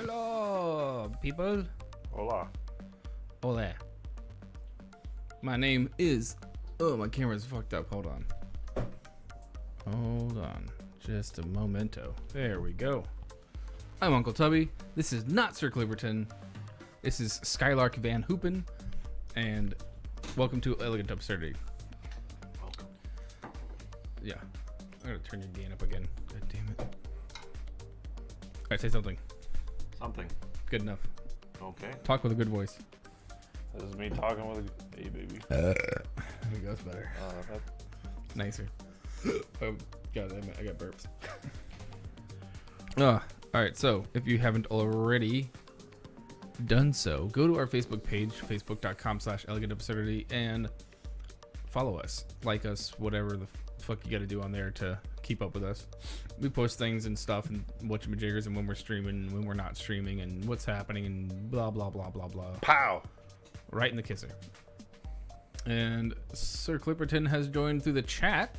Hello, people. Hola. Hola. My name is... Oh, my camera's fucked up. Hold on. Hold on. Just a momento. There we go. I'm Uncle Tubby. This is not Sir Cliperton. This is Skylar Van Hoopen. And welcome to Elegant Absurdity. Welcome. Yeah. I'm going to turn your gain up again. God damn it. Alright, say something. Something. Good enough. Okay. Talk with a good voice. This is me talking with a... Hey, baby. There we go. That's better. That... Nicer. Oh, God damn it. I got burps. Alright, so if you haven't already done so, go to our Facebook page, facebook.com/elegantabsurdity, and follow us, like us, whatever the fuck you gotta do on there to keep up with us. We post things and stuff and whatchamajiggers and when we're streaming and when we're not streaming and what's happening and blah blah blah blah blah. Pow! Right in the kisser. And Sir Cliperton has joined through the chat.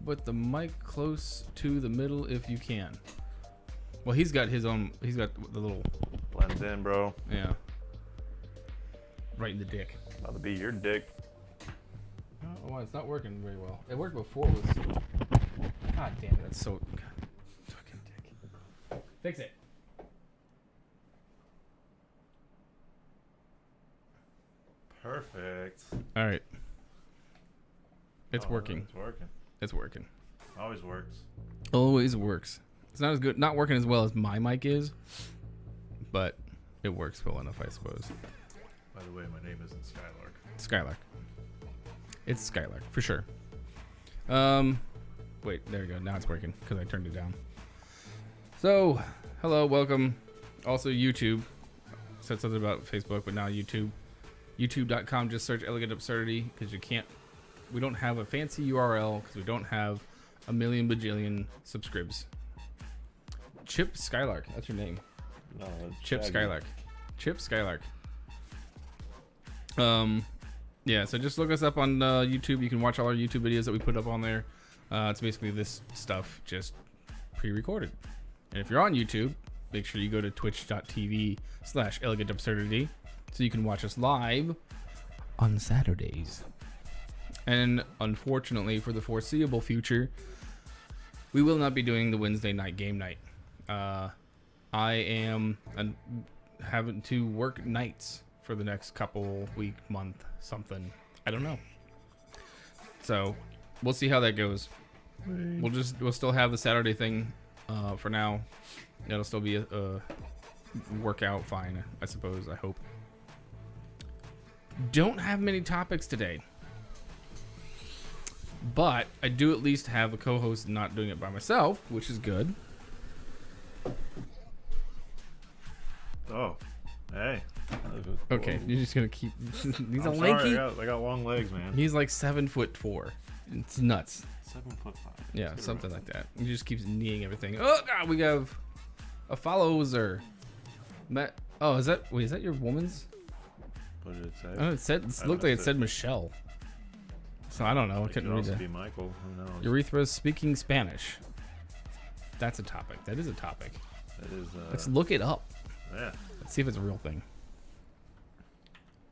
Put the mic close to the middle if you can. Well, he's got his own. He's got the little. Blends in, bro. Yeah. Right in the dick. About to be your dick. Oh, it's not working very well. It worked before. It was. God damn it! That's so. God, fucking dick. Fix it. Perfect. All right. It's working. It's working. It's working. Always works. Always works. It's not as good. Not working as well as my mic is, but it works well enough, I suppose. By the way, my name isn't Skylark. Skylark. It's Skylark for sure. Wait, there we go. Now it's working because I turned it down. So, hello, welcome. Also, YouTube. Said something about Facebook, but now YouTube. YouTube.com. Just search Elegant Absurdity because you can't. We don't have a fancy URL because we don't have a million bajillion subscribes. Chip Skylark. That's your name. No, it's Chip Shaggy. Skylark. Chip Skylark. Yeah, so just look us up on YouTube. You can watch all our YouTube videos that we put up on there. It's basically this stuff just pre-recorded. And if you're on YouTube, make sure you go to twitch.tv/elegantabsurdity so you can watch us live on Saturdays. And unfortunately, for the foreseeable future, we will not be doing the Wednesday night game night. I am having to work nights for the next couple week, month, something. I don't know. So we'll see how that goes. We'll still have the Saturday thing for now. It'll still be a workout fine, I suppose. I hope. Don't have many topics today. But I do at least have a co-host not doing it by myself, which is good. Oh, hey. Okay, you're just gonna keep. He's a I'm lanky. sorry, I got long legs, man. He's like 7'4". It's nuts. 7'5". Yeah, something like that. He just keeps kneeing everything. Oh god, we have a follower. Oh, is that? Wait, is that your woman's? What did it say? Oh, it looked like it said Michelle. So I don't know. I couldn't read it. that. Be Michael. Who knows? Urethra speaking Spanish. That's a topic. That is a topic. That is. Let's look it up. Yeah. Let's see if it's a real thing.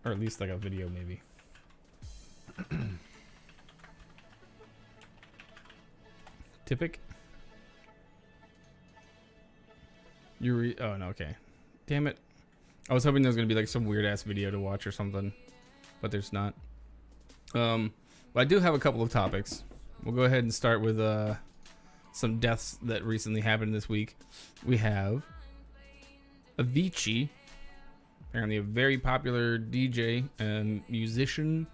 Or at least like a video, maybe. Typic. Oh no, okay. Damn it. I was hoping there was gonna be like some weird ass video to watch or something, but there's not. But I do have a couple of topics. We'll go ahead and start with some deaths that recently happened this week. We have Avicii, apparently a very popular DJ and musician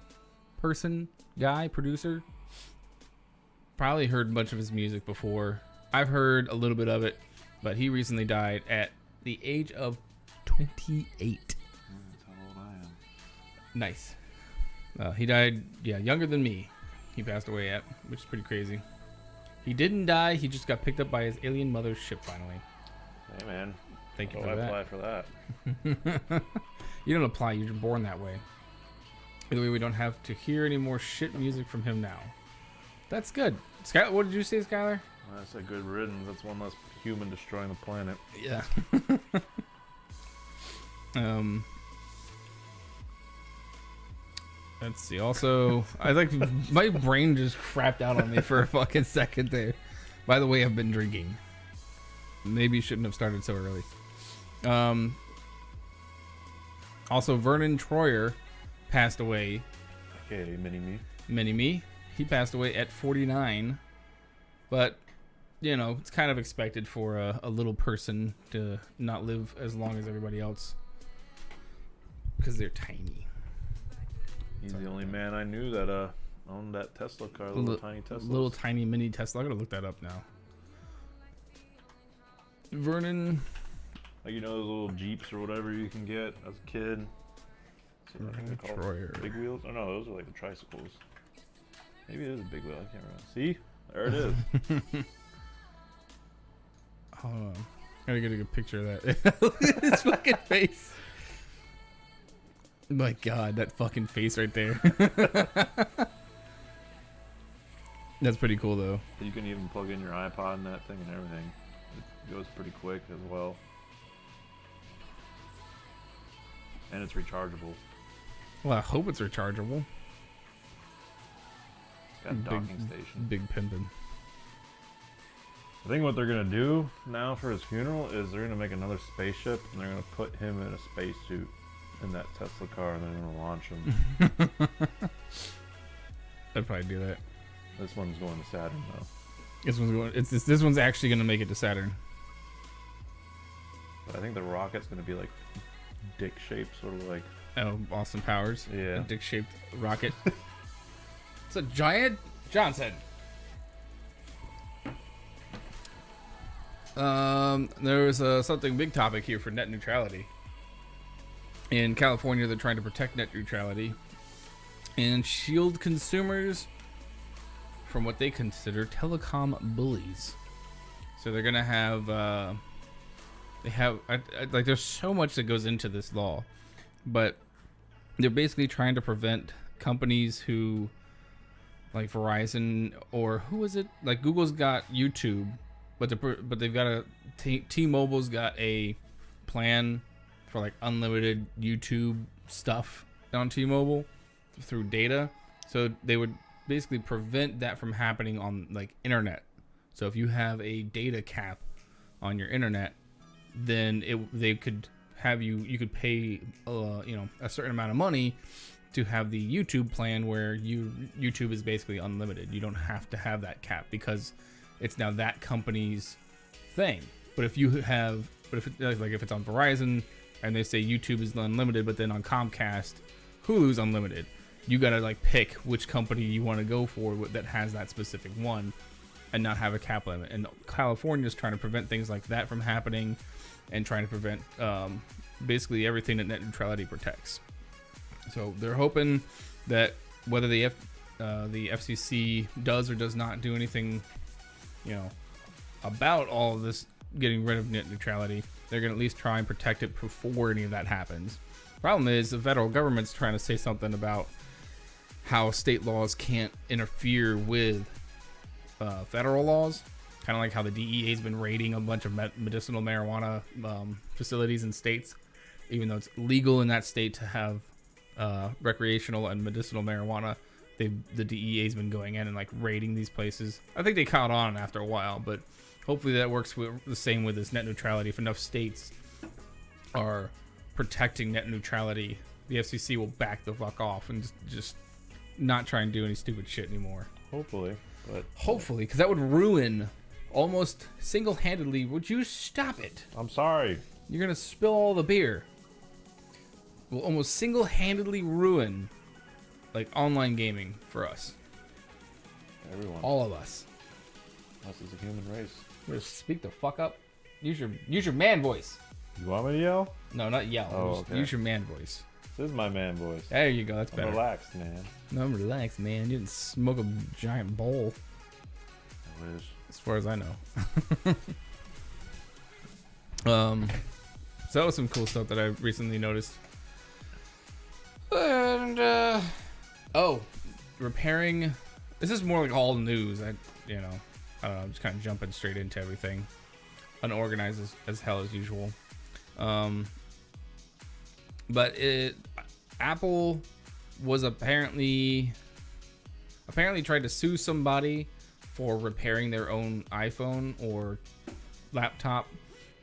person, guy, producer. Probably heard a bunch of his music before. I've heard a little bit of it, but he recently died at the age of 28. That's how old I am. Nice. He died, younger than me. He passed away at, which is pretty crazy. He didn't die. He just got picked up by his alien mother's ship finally. Hey, man. Thank you I for that. apply for that. You don't apply. You're born that way. Either way, we don't have to hear any more shit music from him now. That's good. What did you say, Skyler? That's a good riddance. That's one less human destroying the planet. Yeah. Let's see. Also, I like my brain just crapped out on me for a fucking second there. By the way, I've been drinking. Maybe shouldn't have started so early. Also, Vernon Troyer passed away. Okay, mini-me. Mini-me. He passed away at 49. But, you know, it's kind of expected for a little person to not live as long as everybody else. Because they're tiny. He's the only man I knew that owned that Tesla car, tiny Tesla. Little tiny mini Tesla. I gotta look that up now. Vernon. Like, you know those little Jeeps or whatever you can get as a kid? Vernon Troyer. Big wheels? Oh no, those are like the tricycles. Maybe it is a big wheel, I can't remember. See? There it is. Hold on. Gotta get a good picture of that. Look at his fucking face. My god, that fucking face right there. That's pretty cool though. You can even plug in your iPod and that thing and everything. It goes pretty quick as well. And it's rechargeable. Well, I hope it's rechargeable. It's got a docking station. Big pimpin'. I think what they're gonna do now for his funeral is they're gonna make another spaceship and they're gonna put him in a spacesuit in that Tesla car and they're gonna launch him. I'd probably do that. This one's going to Saturn though. This one's actually gonna make it to Saturn. But I think the rocket's gonna be like dick shaped, sort of like. Oh, Austin Powers. Yeah. A dick-shaped rocket. It's a giant Johnson. There was something big topic here for net neutrality. In California, they're trying to protect net neutrality and shield consumers from what they consider telecom bullies. So they're gonna have, like, there's so much that goes into this law, but they're basically trying to prevent companies who, like Verizon or who is it? Like Google's got YouTube, but they've got a T-Mobile's got a plan for like unlimited YouTube stuff on T-Mobile through data. So they would basically prevent that from happening on like internet. So if you have a data cap on your internet, then they could have you could pay a certain amount of money to have the YouTube plan where YouTube is basically unlimited. You don't have to have that cap because it's now that company's thing. But if it's on Verizon and they say YouTube is unlimited, but then on Comcast, Hulu's unlimited, you gotta like pick which company you want to go for that has that specific one, and not have a cap limit. And California's trying to prevent things like that from happening, and trying to prevent basically everything that net neutrality protects. So they're hoping that whether the FCC does or does not do anything, about all of this getting rid of net neutrality, they're going to at least try and protect it before any of that happens. Problem is the federal government's trying to say something about how state laws can't interfere with federal laws. Kind of like how the DEA has been raiding a bunch of medicinal marijuana facilities in states, even though it's legal in that state to have recreational and medicinal marijuana. The DEA has been going in and like raiding these places. I think they caught on after a while, but hopefully that works the same with this net neutrality. If enough states are protecting net neutrality, the FCC will back the fuck off and just not try and do any stupid shit anymore. Hopefully, because that would ruin almost single-handedly. Would you stop it? I'm sorry. You're gonna spill all the beer. Will almost single-handedly ruin like online gaming for us. Everyone. All of us. Us as a human race. Just speak the fuck up. Use your man voice. You want me to yell? No, not yell. Oh, Just okay. use your man voice. This is my man voice. There you go. That's I'm better. relaxed, man. No, I'm relaxed, man. You didn't smoke a giant bowl. I wish. As far as I know. So that was some cool stuff that I recently noticed. And repairing. This is more like all news. I don't know, just kind of jumping straight into everything. Unorganized as hell as usual. But Apple was apparently tried to sue somebody for repairing their own iPhone or laptop,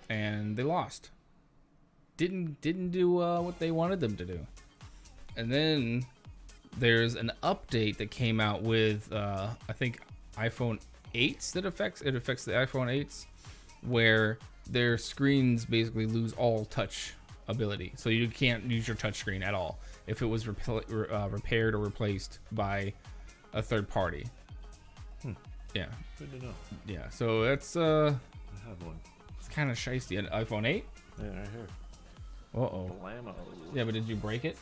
and they lost. Didn't do what they wanted them to do. And then there's an update that came out with I think iPhone 8s that affects the iPhone 8s, where their screens basically lose all touch ability, so you can't use your touch screen at all if it was repaired or replaced by a third party. Yeah. Good to know. Yeah. So that's I have one. it's kind of shiesty. An iPhone 8. Yeah, right here. Uh-oh. Blammo. Yeah, but did you break it?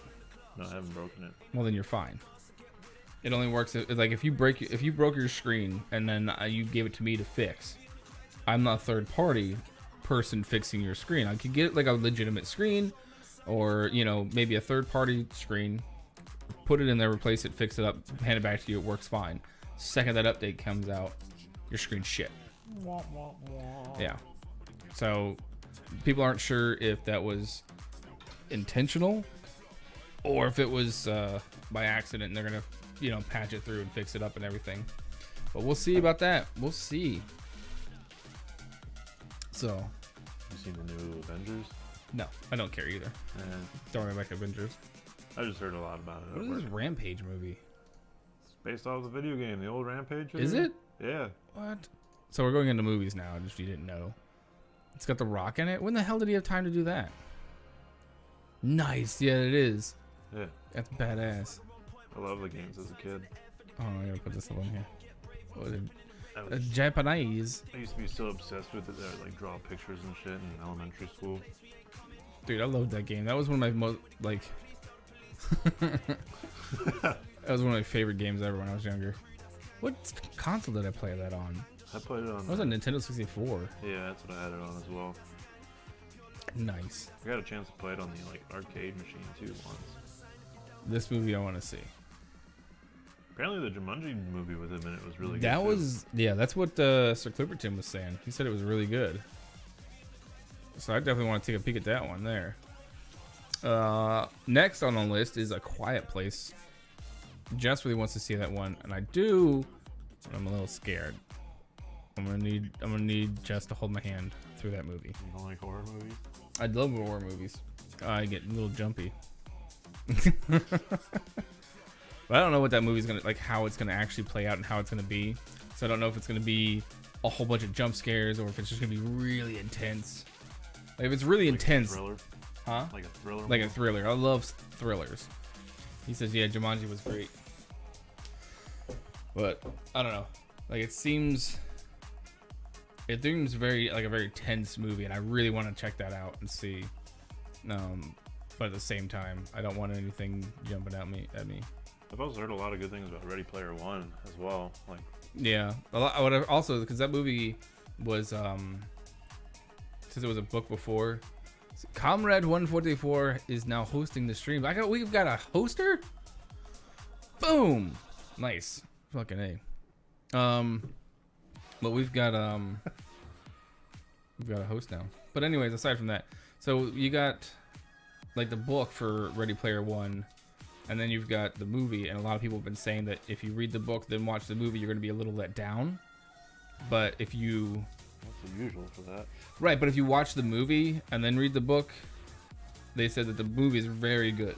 No, I haven't broken it. Well, then you're fine. It only works like if you broke your screen and then you gave it to me to fix. I'm not a third party person fixing your screen. I could get like a legitimate screen, or maybe a third party screen, put it in there, replace it, fix it up, hand it back to you. It works fine. Second that update comes out, your screen's shit. Yeah. So people aren't sure if that was intentional or if it was by accident, and they're gonna patch it through and fix it up and everything. But we'll see about that. We'll see. So, You seen the new Avengers? no, I don't care either. Don't really like Avengers. I just heard a lot about it. What is this Rampage movie? It's based off the video game, the old Rampage. Is it? Yeah. What? So we're going into movies now, just if you didn't know. It's got The Rock in it. When the hell did he have time to do that? Nice. Yeah, it is. Yeah. That's badass. I love the games as a kid. Oh, I gotta put this up on here. What is I it? Japanese. I used to be so obsessed with it that I like draw pictures and shit in elementary school. Dude, I loved that game. That was one of my most like. That was one of my favorite games ever when I was younger. What console did I play that on? I played it on. It was a Nintendo 64. Yeah, that's what I had it on as well. Nice. I got a chance to play it on the like arcade machine too once. This movie I want to see. Apparently the Jumanji movie with him in it was really good. That too. was, yeah, that's what Sir Cliperton was saying. He said it was really good. So I definitely want to take a peek at that one there. Next on the list is A Quiet Place. Jess really wants to see that one, and I do, but I'm a little scared. I'm gonna need Jess to hold my hand through that movie. You don't like horror movies? I love horror movies. I get a little jumpy. But I don't know what that movie's gonna like, how it's gonna actually play out and how it's gonna be. So I don't know if it's gonna be a whole bunch of jump scares or if it's just gonna be really intense. Like if it's really intense, A thriller? huh? Like a thriller? Like a thriller. I love thrillers. He says, yeah, Jumanji was great. But I don't know. Like it seems very like a very tense movie, and I really want to check that out and see. But at the same time, I don't want anything jumping at me. I've also heard a lot of good things about Ready Player One as well. Like, Yeah, I would have also, because that movie was since it was a book before. Comrade 144 is now hosting the stream. We've got a hoster. Boom, nice, fucking A. But we've got a host now. But anyways, aside from that, so you got like the book for Ready Player One, and then you've got the movie, and a lot of people have been saying that if you read the book then watch the movie, you're going to be a little let down. But if you what's the usual for that? Right, but if you watch the movie and then read the book, they said that the movie is very good,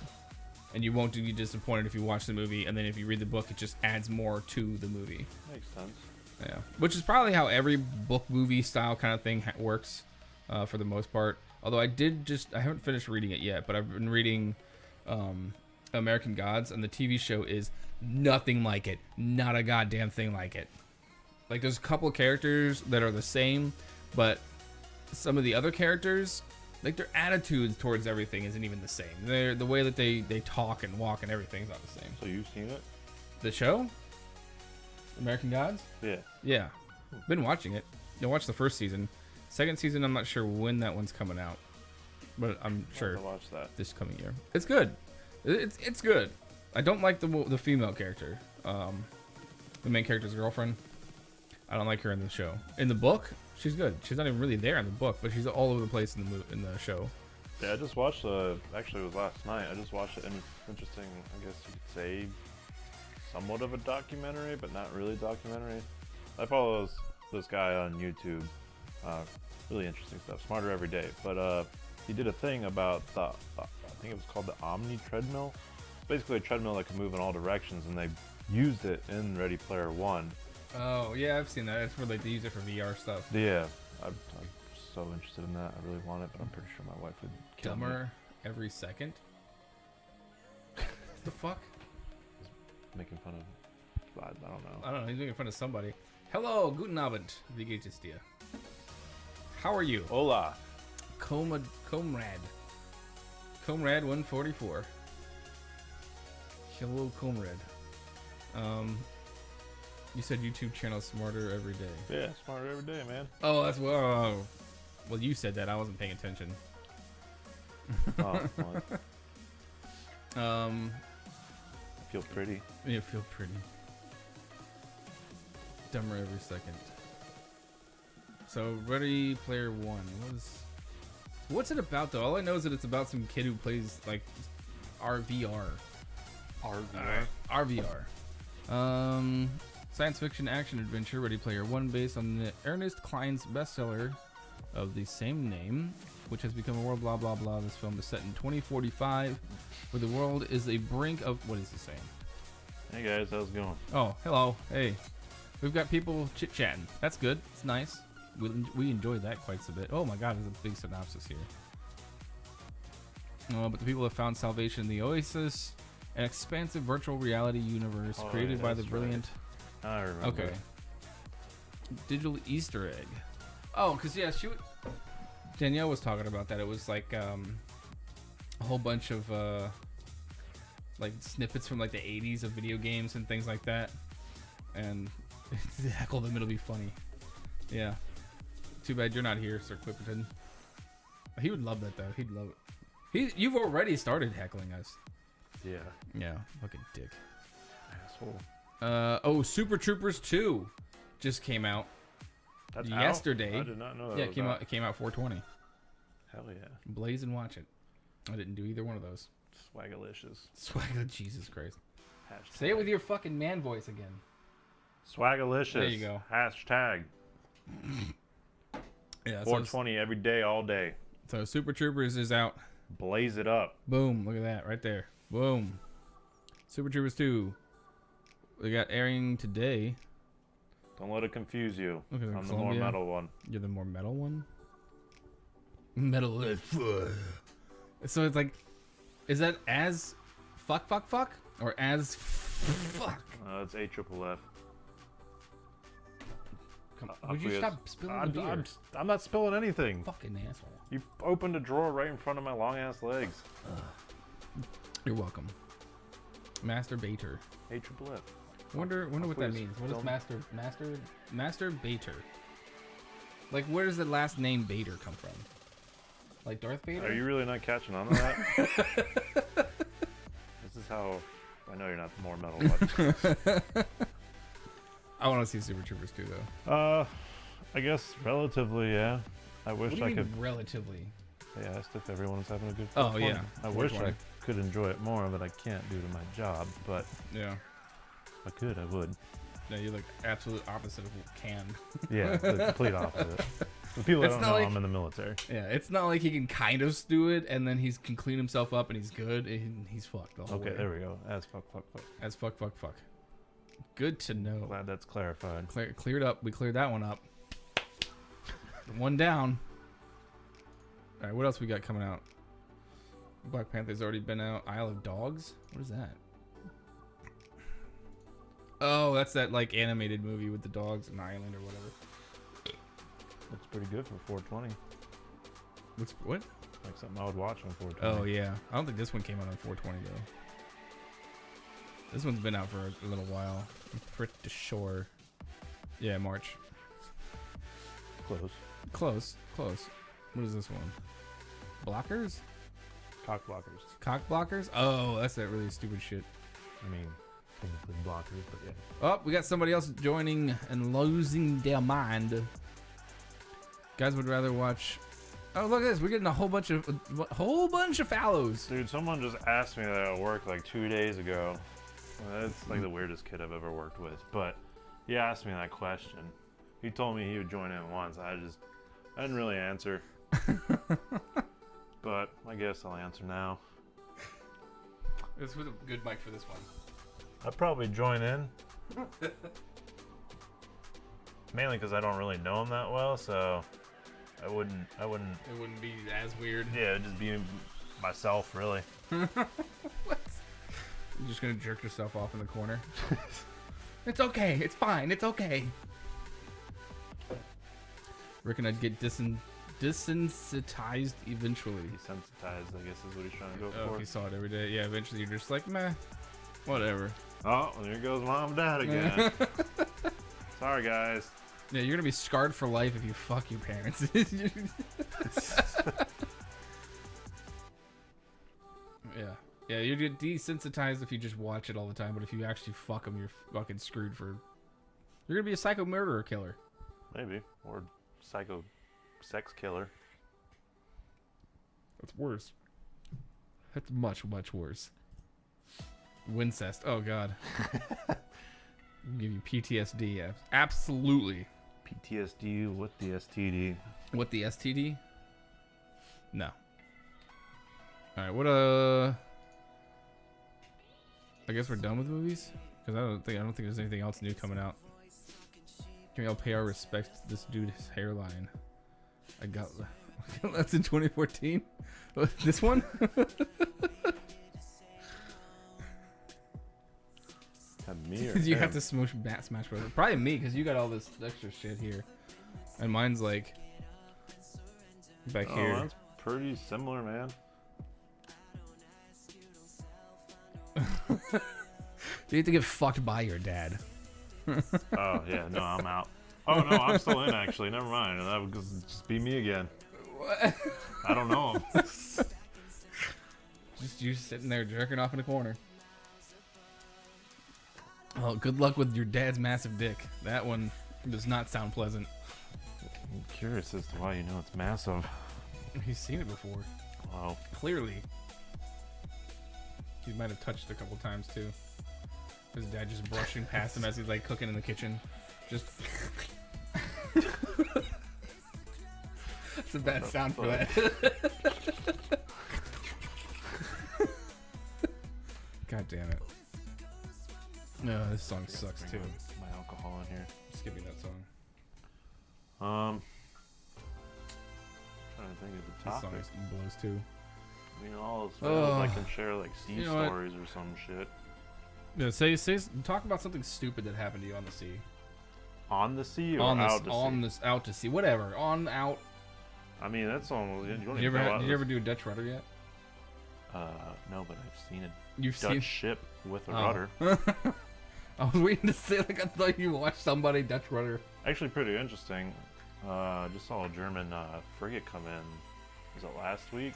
and you won't be disappointed if you watch the movie, and then if you read the book, it just adds more to the movie. Makes sense. Yeah, which is probably how every book movie style kind of thing works for the most part. Although I haven't finished reading it yet, but I've been reading American Gods, and the TV show is nothing like it. Not a goddamn thing like it. Like there's a couple of characters that are the same, but some of the other characters, like their attitudes towards everything isn't even the same. The way that they talk and walk and everything's not the same. So you've seen it? The show? American Gods? Yeah. Yeah. Been watching it. I watched the first season. Second season, I'm not sure when that one's coming out, but I'm sure I'll watch that this coming year. It's good. It's good. I don't like the female character, the main character's girlfriend. I don't like her in the show. In the book, she's good. She's not even really there in the book, but she's all over the place in the show. Yeah, I just watched actually it was last night. I just watched an interesting, I guess you could say, somewhat of a documentary, but not really documentary. I follow this guy on YouTube. Really interesting stuff. Smarter every day. But he did a thing about I think it was called the Omni treadmill. It's basically a treadmill that can move in all directions, and they used it in Ready Player One. Oh yeah, I've seen that. It's where they use it for VR stuff. Yeah, I'm so interested in that. I really want it, but I'm pretty sure my wife would kill me. Dumber every second. What the fuck? Making fun of. I don't know. I don't know. He's making fun of somebody. Hello, guten Abend, wie geht es dir? How are you? Hola. Comrade 144. Hello, comrade. You said YouTube channel Smarter Every Day. Yeah, smarter every day, man. Oh, that's well. Well, you said that. I wasn't paying attention. Oh, well, I feel pretty. You feel pretty. Dumber every second. So, Ready Player One. What's it about, though? All I know is that it's about some kid who plays, like, RVR. RVR. Science fiction action adventure Ready Player One, based on the Ernest Cline's bestseller of the same name, which has become a world blah blah blah. This film is set in 2045, where the world is a brink of... What is he saying? Hey guys, how's it going? Oh, hello. Hey. We've got people chit-chatting. That's good. It's nice. We enjoyed that quite a bit. Oh my god, there's a big synopsis here. But the people have found salvation in the Oasis, an expansive virtual reality universe created by the brilliant... I remember. Okay. Digital Easter egg. Oh, because, yeah, Danielle was talking about that. It was like a whole bunch of like snippets from like the 80s of video games and things like that. And heckle them, it'll be funny. Yeah. Too bad you're not here, Sir Cliperton. He would love that, though. He'd love it. You've already started heckling us. Yeah. Yeah, fucking dick. Asshole. Oh, Super Troopers 2 just came out. That's yesterday. out? I did not know that. Yeah, it came out 420. Hell yeah. Blaze and watch it. I didn't do either one of those. Swagalicious. Jesus Christ. Hashtag. Say it with your fucking man voice again. Swagalicious. There you go. Hashtag. Yeah, 420 every day, all day. So Super Troopers is out. Blaze it up. Boom. Look at that right there. Boom. Super Troopers 2. We got airing today. Don't let it confuse you. Okay, I'm the more metal one. You're the more metal one? Metal. So it's like, is that as fuck? Or as fuck? It's AFFF. Would you stop spilling the beer? I'm not spilling anything. Fucking asshole. You opened a drawer right in front of my long ass legs. You're welcome. Masturbator. AFFF. Wonder what that means. What is master Bater? Like, where does the last name Bader come from? Like Darth Vader? Are you really not catching on to that? This is how I know you're not the more metal one. I want to see Super Troopers 2 though. I guess relatively, yeah. I wish What do you I mean could. relatively? They asked if everyone's having a good. Oh fun. yeah. I wish I could enjoy it more, but I can't due to my job. But Yeah. if I could, I would. No, you're like absolute opposite of can. Yeah, the complete opposite. The people that It's don't not know, like- I'm in the military. Yeah, it's not like he can kind of do it and then he can clean himself up and he's good and he's fucked the whole Okay, way. there we go. As fuck. As fuck. Good to know. Glad that's clarified. Cleared up. We cleared that one up. One down. All right, what else we got coming out? Black Panther's already been out. Isle of Dogs? What is that? Oh, that's that like animated movie with the dogs and island or whatever. Looks pretty good for 420. What? Like something I would watch on 420. Oh yeah. I don't think this one came out on 420 though. This one's been out for a little while. I'm pretty sure. Yeah, March. Close. Close. What is this one? Blockers? Cock blockers. Cock blockers? Oh, that's that really stupid shit. I mean, technically blockers, but yeah. Oh, we got somebody else joining and losing their mind. Guys would rather watch. Oh, look at this. We're getting a whole bunch of follows. Dude, someone just asked me that at work like 2 days ago. That's like the weirdest kid I've ever worked with. But he asked me that question. He told me he would join in once. I didn't really answer. But I guess I'll answer now. This was a good mic for this one. I'd probably join in. Mainly because I don't really know him that well, so I wouldn't. It wouldn't be as weird. Yeah, it'd just be myself, really. What? You're just gonna jerk yourself off in the corner. It's okay. It's fine. It's okay. Reckon I'd get desensitized eventually. Desensitized, I guess, is what he's trying to go Oh, for. if you saw it every day, yeah. Eventually, you're just like, meh, whatever. Oh, well, there goes mom and dad again. Sorry, guys. Yeah, you're gonna be scarred for life if you fuck your parents. Yeah, you get desensitized if you just watch it all the time, but if you actually fuck them, you're fucking screwed for. You're gonna be a psycho murderer killer. Maybe. Or psycho sex killer. That's worse. That's much, much worse. Wincest. Oh god. Give you PTSD. Yeah. Absolutely. PTSD with the STD. What, the STD? No. All right. What I guess we're done with movies because I don't think there's anything else new coming out. Can we all pay our respects to this dude's hairline? I got that's in 2014. This one? Me or Because you him? have to smash Brothers. Probably me, because you got all this extra shit here, and mine's like back here. That's pretty similar, man. You have to get fucked by your dad. Oh yeah, no, I'm out. Oh no, I'm still in actually. Never mind. That would just be me again. What? I don't know him. Just you sitting there jerking off in a corner. Well, good luck with your dad's massive dick. That one does not sound pleasant. I'm curious as to why you know it's massive. He's seen it before. Wow. Clearly. He might have touched it a couple times too. His dad just brushing past him as he's like cooking in the kitchen. Just. That's a bad sound for that. God damn it. No, this song sucks too. My alcohol in here. Just give me that song. Trying to think of the This topic. song blows too. I mean, all those friends like can share like sea You know what? stories or some shit. Yeah, talk about something stupid that happened to you on the sea. On the sea or On out this, to on sea? this, out to sea, whatever. On, out. I mean, that's almost. You don't Did you even know did you ever do a Dutch rudder yet? No, but I've seen a You've Dutch seen. ship with a Oh. rudder. I was waiting to say, like, I thought you watched somebody Dutch rudder. Actually, pretty interesting. Just saw a German frigate come in. Was it last week?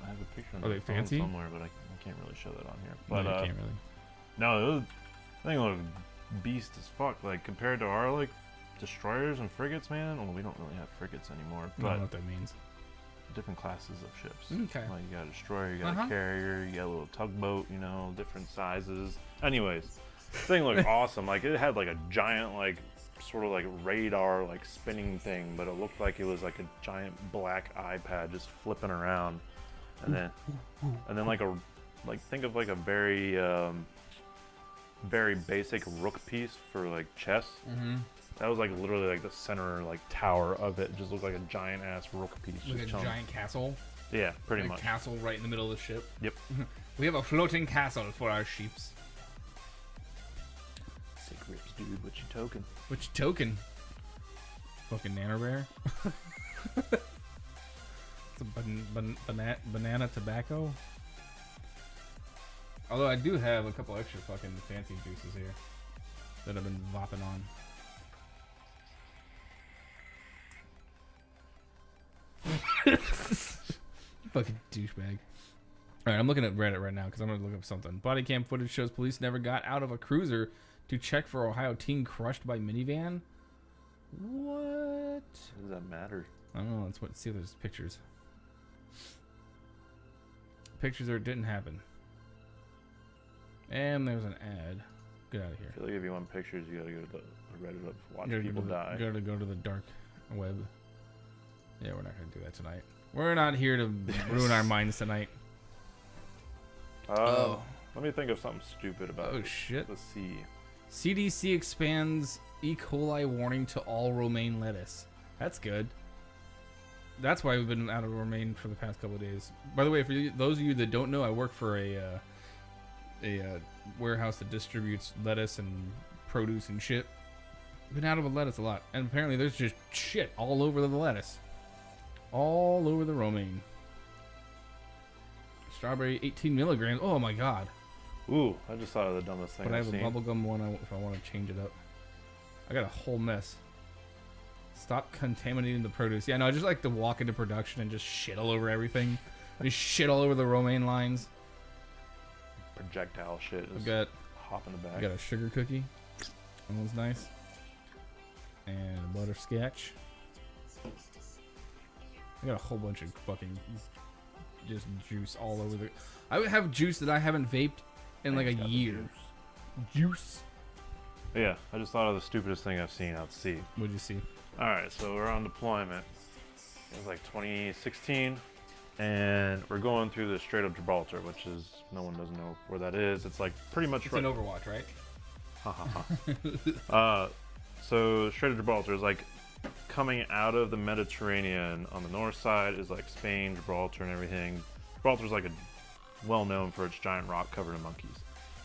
I have a picture on Are my they phone fancy? somewhere, but I can't really show that on here. But No, you can't really. no, it was, I think it looked beast as fuck. Like compared to our like destroyers and frigates, man. Well, we don't really have frigates anymore, I but don't know what that means. different classes of ships. Okay. Like you got a destroyer, you got a carrier, you got a little tugboat. You know, different sizes. Anyways, this thing looked awesome. Like it had like a giant like sort of like radar like spinning thing, but it looked like it was like a giant black iPad just flipping around, and then like a think of like a very very basic rook piece for like chess. Mm-hmm. That was like literally like the center like tower of it. Just looked like a giant ass rook piece. Like a just chilling. giant castle. Yeah, pretty Like much. a castle right in the middle of the ship. Yep. We have a floating castle for our sheeps. Sick rips, dude. What you token? Which token? Fucking nano bear. It's a banana tobacco. Although I do have a couple extra fucking fancy juices here that I've been vopping on. Fucking douchebag. All right, I'm looking at Reddit right now because I'm going to look up something. Body cam footage shows police never got out of a cruiser to check for Ohio teen crushed by minivan. What? Does that matter? I don't know. Let's see if there's pictures. Pictures or it didn't happen. And there's an ad. Get out of here. I feel like if you want pictures, you gotta go to the Reddit to watch You people die. You gotta go to the dark web. Yeah, we're not gonna do that tonight. We're not here to ruin our minds tonight. Let me think of something stupid about Oh shit. the sea. CDC expands E. coli warning to all romaine lettuce. That's good. That's why we've been out of romaine for the past couple of days. By the way, for those of you that don't know, I work for a warehouse that distributes lettuce and produce and shit. Been out of lettuce a lot, and apparently there's just shit all over the lettuce, all over the romaine. Strawberry 18 milligrams. Oh my god. Ooh, I just thought of the dumbest thing But I I've have a seen. bubblegum one if I want to change it up. I got a whole mess. Stop contaminating the produce. Yeah, no, I just like to walk into production and just shit all over everything. Just shit all over the romaine lines. Projectile shit I've is got hopping the I back. got a sugar cookie. That one's nice. And a butterscotch. I got a whole bunch of fucking just juice all over the... I would have juice that I haven't vaped in like a Got the year. Juice. But yeah, I just thought of the stupidest thing I've seen out to sea. What'd you see? Alright, so we're on deployment. It was like 2016. And we're going through the Strait of Gibraltar, which is, no one doesn't know where that is. It's like pretty much It's in Overwatch, right? Ha ha ha. So Strait of Gibraltar is like coming out of the Mediterranean. On the north side is like Spain, Gibraltar, and everything. Gibraltar's like well known for its giant rock covered in monkeys.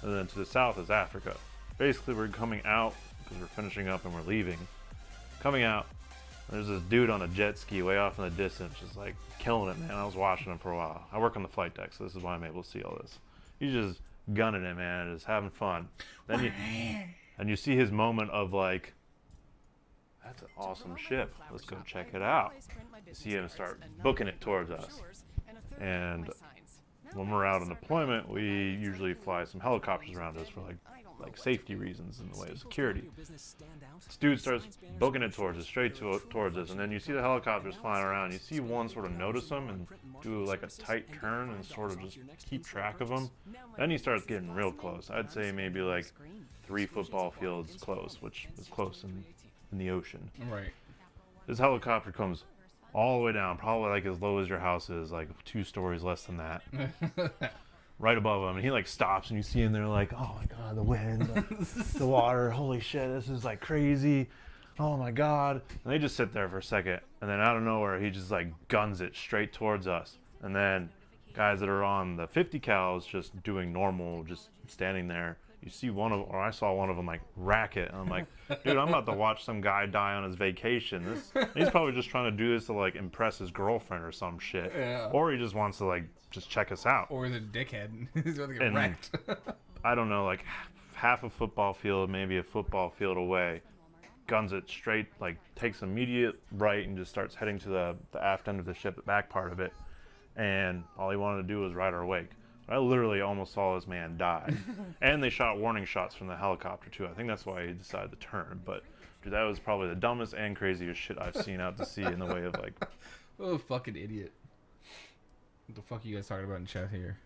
And then to the south is Africa. Basically, we're coming out because we're finishing up and we're leaving. Coming out, there's this dude on a jet ski way off in the distance, just like killing it, man. I was watching him for a while. I work on the flight deck, so this is why I'm able to see all this. He's just gunning it, man, just having fun. Then you see his moment of like, that's an awesome ship. Let's go check it out. You see him start booking it towards us. And when we're out on deployment, we usually fly some helicopters around us for like safety reasons in the way of security. This dude starts booking it towards us, straight towards us, and then you see the helicopters flying around. You see one sort of notice him and do like a tight turn and sort of just keep track of him. Then he starts getting real close. I'd say maybe like 3 football fields close, which is close in the ocean. Right. This helicopter comes all the way down, probably like as low as your house is, like 2 stories less than that. Right above him, and he like stops, and you see him there like, oh my god, the wind, the water, holy shit, this is like crazy, oh my god. And they just sit there for a second, and then out of nowhere he just like guns it straight towards us. And then guys that are on the 50 cals just doing normal, just standing there. You see I saw one of them like rack it, and I'm like, dude, I'm about to watch some guy die on his vacation. He's probably just trying to do this to like impress his girlfriend or some shit. Yeah. Or he just wants to like just check us out. Or the dickhead. He's going to get And wrecked. I don't know, like half a football field, maybe a football field away, guns it straight, like takes immediate right and just starts heading to the aft end of the ship, the back part of it. And all he wanted to do was ride our wake. I literally almost saw this man die. And they shot warning shots from the helicopter too. I think that's why he decided to turn. But dude, that was probably the dumbest and craziest shit I've seen out to sea in the way of like... Oh, fucking idiot. What the fuck are you guys talking about in chat here?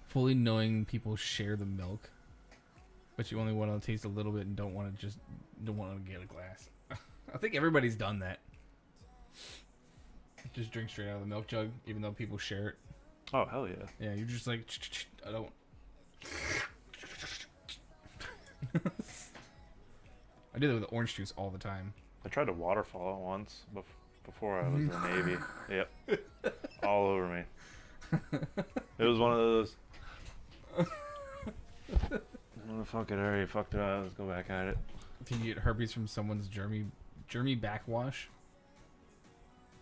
Fully knowing people share the milk, but you only want to taste a little bit and don't want to get a glass. I think everybody's done that. Just drink straight out of the milk jug, even though people share it. Oh, hell yeah. Yeah, you're just like, I don't. I do that with orange juice all the time. I tried to waterfall it once before I was in the Navy. Yep. All over me. It was one of those. Fuck it, I already fucked it up. Let's go back at it. Can you get herpes from someone's germy backwash?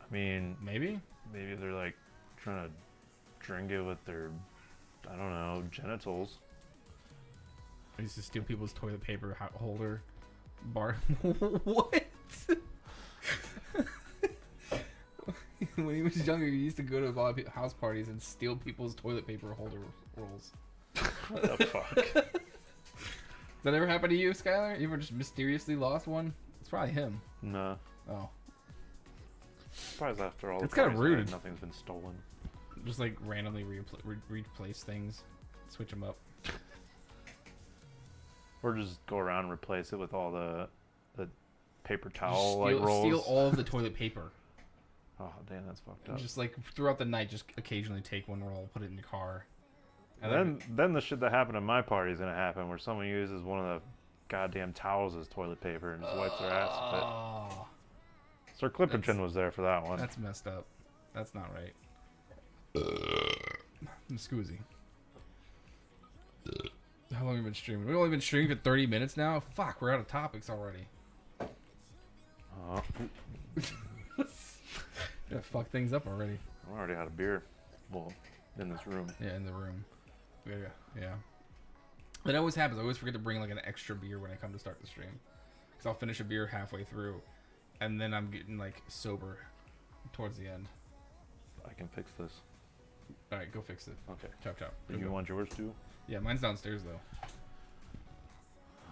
I mean, Maybe they're like trying to drink it with their, I don't know, genitals. I used to steal people's toilet paper holder bar. What? when he was younger, he used to go to a lot of house parties and steal people's toilet paper holder rolls. What the fuck? Does that ever happen to you, Skyler? You ever just mysteriously lost one? It's probably him. No. Oh. Surprised after all. It's kind of rude. Nothing's been stolen. Just like randomly replace things, switch them up. Or just go around and replace it with all the paper towel rolls. Steal all of the toilet paper. Oh damn, that's fucked up. Just like throughout the night, just occasionally take one roll, put it in your car. And then the shit that happened at my party is gonna happen, where someone uses one of the goddamn towels as toilet paper and just wipes their ass with it. Sir Cliperton was there for that one. That's messed up. That's not right. Scoozy. How long have we been streaming? We've only been streaming for 30 minutes now? Fuck, we're out of topics already. Yeah, fuck things up already. I already had a beer. Well, in this room. Yeah, in the room. Yeah. That always happens. I always forget to bring like an extra beer when I come to start the stream. Because I'll finish a beer halfway through. And then I'm getting like sober towards the end. I can fix this. Alright, go fix it. Okay. Chop chop. Do you want yours too? Yeah, mine's downstairs though.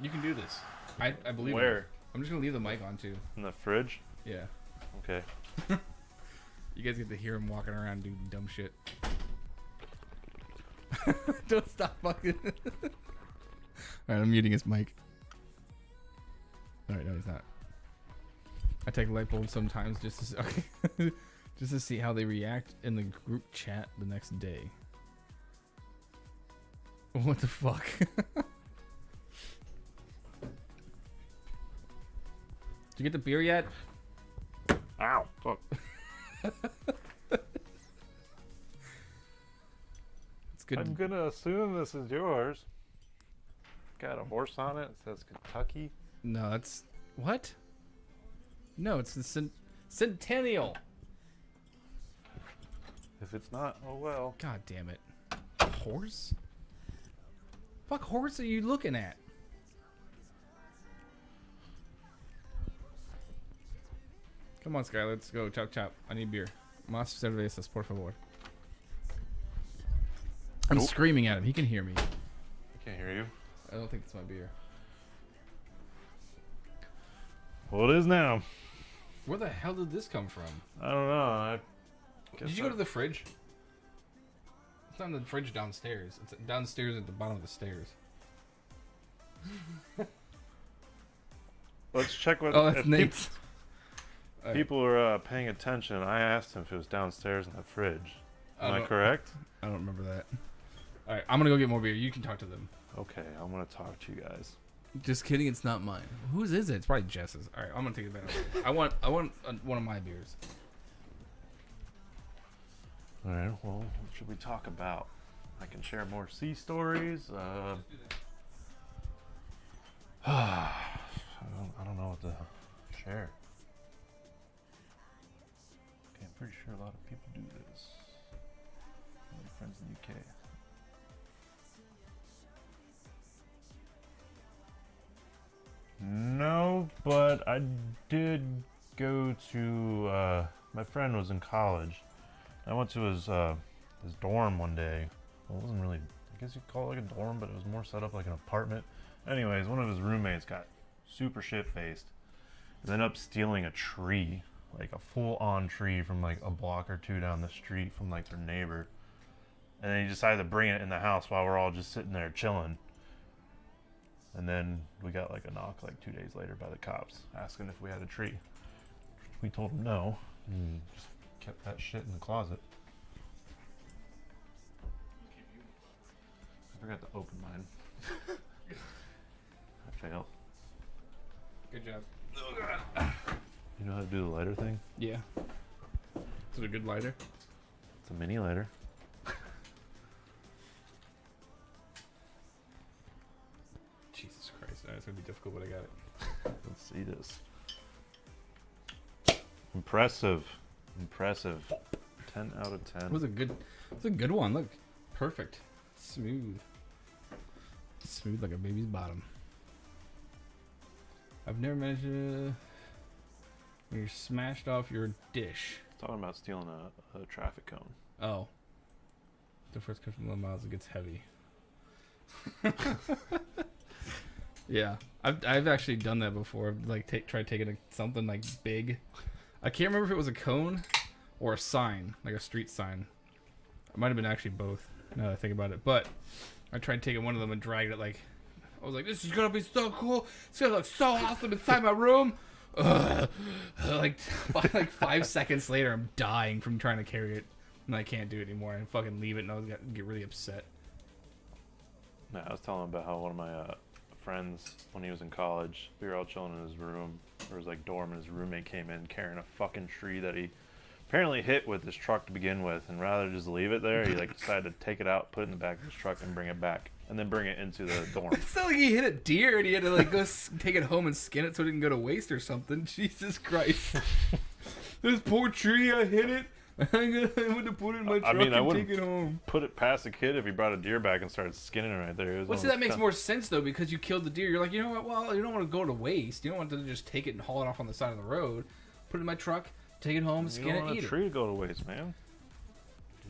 You can do this. I believe Where? you. I'm just gonna leave the mic on too. In the fridge? Yeah. Okay. You guys get to hear him walking around doing dumb shit. Don't stop fucking. Alright, I'm muting his mic. Alright, no he's not. I take light bulbs sometimes just to just to see how they react in the group chat the next day. What the fuck? Did you get the beer yet? Ow! Fuck. It's good. I'm gonna assume this is yours. Got a horse on it. It says Kentucky. No, that's what? No, it's the Centennial. If it's not, oh well. God damn it. Horse? Fuck horse are you looking at? Come on, Sky, let's go. Chop chop. I need beer. Más cervezas, por favor. I'm screaming at him. He can hear me. I can't hear you. I don't think it's my beer. Well, it is now. Where the hell did this come from? I don't know. Did you go to the fridge? It's not in the fridge downstairs. It's downstairs at the bottom of the stairs. Let's check what. Oh, that's Nate's. People are paying attention. I asked him if it was downstairs in the fridge. Am I correct? I don't remember that. Alright, I'm gonna go get more beer. You can talk to them. Okay, I'm gonna talk to you guys. Just kidding, it's not mine. Whose is it? It's probably Jess's. Alright, I'm gonna take it back. I want one of my beers. Alright, well, what should we talk about? I can share more sea stories. I don't know what to share. Okay, I'm pretty sure a lot of people do this. My friends in the UK. No, but I did go to, my friend was in college. I went to his dorm one day. Well, it wasn't really, I guess you'd call it like a dorm, but it was more set up like an apartment. Anyways, one of his roommates got super shit-faced and ended up stealing a tree, like a full-on tree from like a block or two down the street from like their neighbor. And then he decided to bring it in the house while we're all just sitting there chilling. And then we got like a knock like 2 days later by the cops asking if we had a tree. We told them no, and just kept that shit in the closet. I forgot to open mine. I failed. Good job. You know how to do the lighter thing? Yeah. Is it a good lighter? It's a mini lighter. Jesus Christ, it's gonna be difficult, but I got it. Let's see this. Impressive. 10 out of 10. It was a good one. Look, perfect, smooth like a baby's bottom. I've never managed to. When you're smashed off your dish. Talking about stealing a traffic cone. Oh. The first couple of miles, it gets heavy. Yeah, I've actually done that before. Like tried taking something like big. I can't remember if it was a cone or a sign, like a street sign. It might have been actually both. Now that I think about it, but I tried taking one of them and dragged it. Like I was like, "This is gonna be so cool. It's gonna look so awesome inside my room." Like 5 seconds later, I'm dying from trying to carry it, and I can't do it anymore. I fucking leave it, and I was get really upset. Yeah, I was telling him about how one of my friends, when he was in college, we were all chilling in his room, or his like dorm, and his roommate came in carrying a fucking tree that he apparently hit with his truck to begin with, and rather than just leave it there, he like decided to take it out, put it in the back of his truck, and bring it back, and then bring it into the dorm. It's not like he hit a deer and he had to like go take it home and skin it so it didn't go to waste or something. Jesus Christ! This poor tree, I hit it. I'm gonna put it in my truck and take it home. Put it past the kid if he brought a deer back and started skinning it right there. Well, see, that makes more sense though, because you killed the deer. You're like, you know what? Well, you don't want to go to waste. You don't want to just take it and haul it off on the side of the road. Put it in my truck, take it home, skin it, eat it. You don't want a tree to go to waste, man.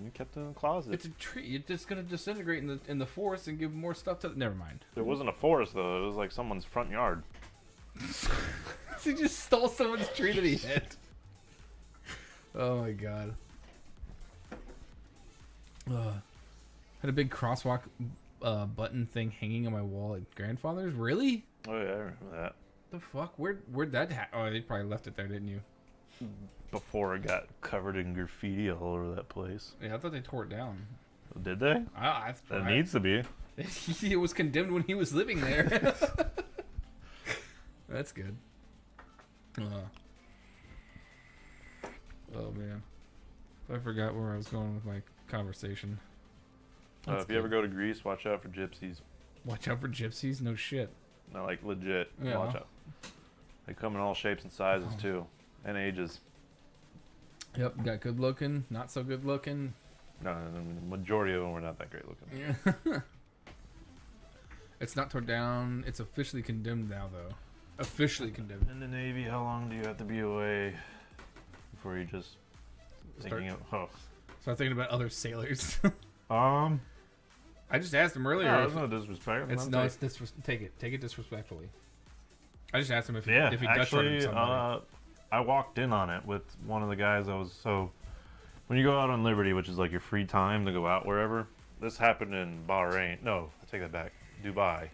You kept it in the closet. It's a tree. It's just gonna disintegrate in the forest and give more stuff to. Never mind. It wasn't a forest though. It was like someone's front yard. So he just stole someone's tree that he hit. Oh my god. Had a big crosswalk button thing hanging on my wall at grandfather's. Really? Oh yeah, I remember that. The fuck? Where'd that oh, they probably left it there, didn't you? Before it got covered in graffiti all over that place. Yeah, I thought they tore it down. Did they? It needs to be. It was condemned when he was living there. That's good. Oh man, I forgot where I was going with my conversation. If you ever go to Greece, watch out for gypsies. Watch out for gypsies? No shit. No, like legit. Yeah. Watch out. They come in all shapes and sizes too, and ages. Yep, got good looking, not so good looking. No, the majority of them were not that great looking. Yeah. It's not torn down. It's officially condemned now, though. Officially condemned. In the Navy, how long do you have to be away before you just start thinking about other sailors? I just asked him earlier. No, it's not disrespect. Take it disrespectfully. I just asked him if he actually, Dutch running somebody. I walked in on it with one of the guys. When you go out on Liberty, which is like your free time to go out wherever. This happened in Bahrain. No, I take that back. Dubai.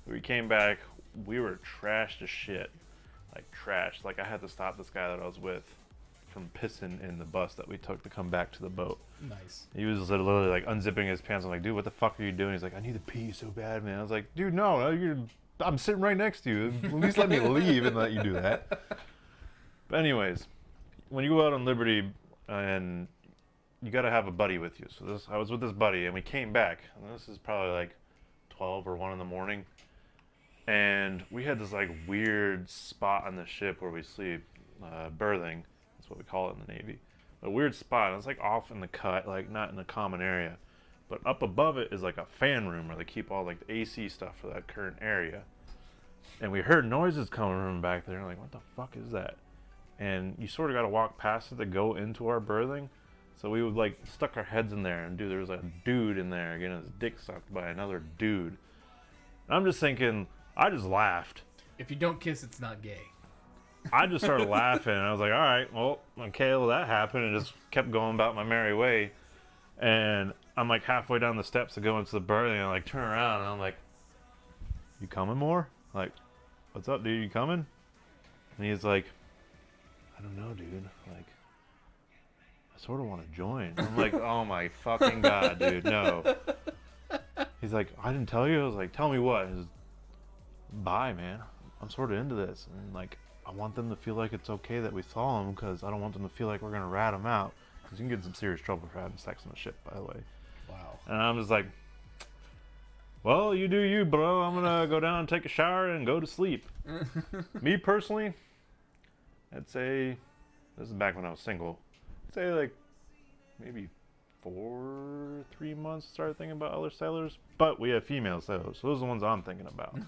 We came back. We were trashed to shit. Like trashed. Like I had to stop this guy that I was with from pissing in the bus that we took to come back to the boat. Nice. He was literally like unzipping his pants. I'm like, dude, what the fuck are you doing? He's like, I need to pee so bad, man. I was like, dude, no, I'm sitting right next to you. At least let me leave and let you do that. But anyways, when you go out on Liberty, and you got to have a buddy with you. So I was with this buddy, and we came back. And this is probably like 12 or 1 in the morning. And we had this like weird spot on the ship where we sleep, berthing. That's what we call it in the Navy. A weird spot. It's like off in the cut, like not in a common area. But up above it is like a fan room where they keep all like the AC stuff for that current area. And we heard noises coming from back there. Like, what the fuck is that? And you sort of got to walk past it to go into our berthing. So we would like stuck our heads in there, and there was a dude in there getting his dick sucked by another dude. And I'm just thinking, I just laughed. If you don't kiss, it's not gay. I just started laughing, and I was like, all right, well, okay, well, that happened, and just kept going about my merry way. And I'm like halfway down the steps to go into the berthing, and I like turn around, and I'm like, you coming more? Like, what's up, dude? You coming? And he's like, I don't know, dude. Like, I sort of want to join. I'm like, oh my fucking god, dude, no. He's like, I didn't tell you. I was like, tell me what? He's, bye, man. I'm sort of into this, and like, I want them to feel like it's okay that we saw them, because I don't want them to feel like we're gonna rat them out, because you can get in some serious trouble for having sex on the ship, by the way. Wow. And I'm just like, well, you do you, bro. I'm gonna go down and take a shower and go to sleep. Me personally, I'd say, this is back when I was single, I'd say like maybe 3 months started thinking about other sailors, but we have female sailors, so those are the ones I'm thinking about.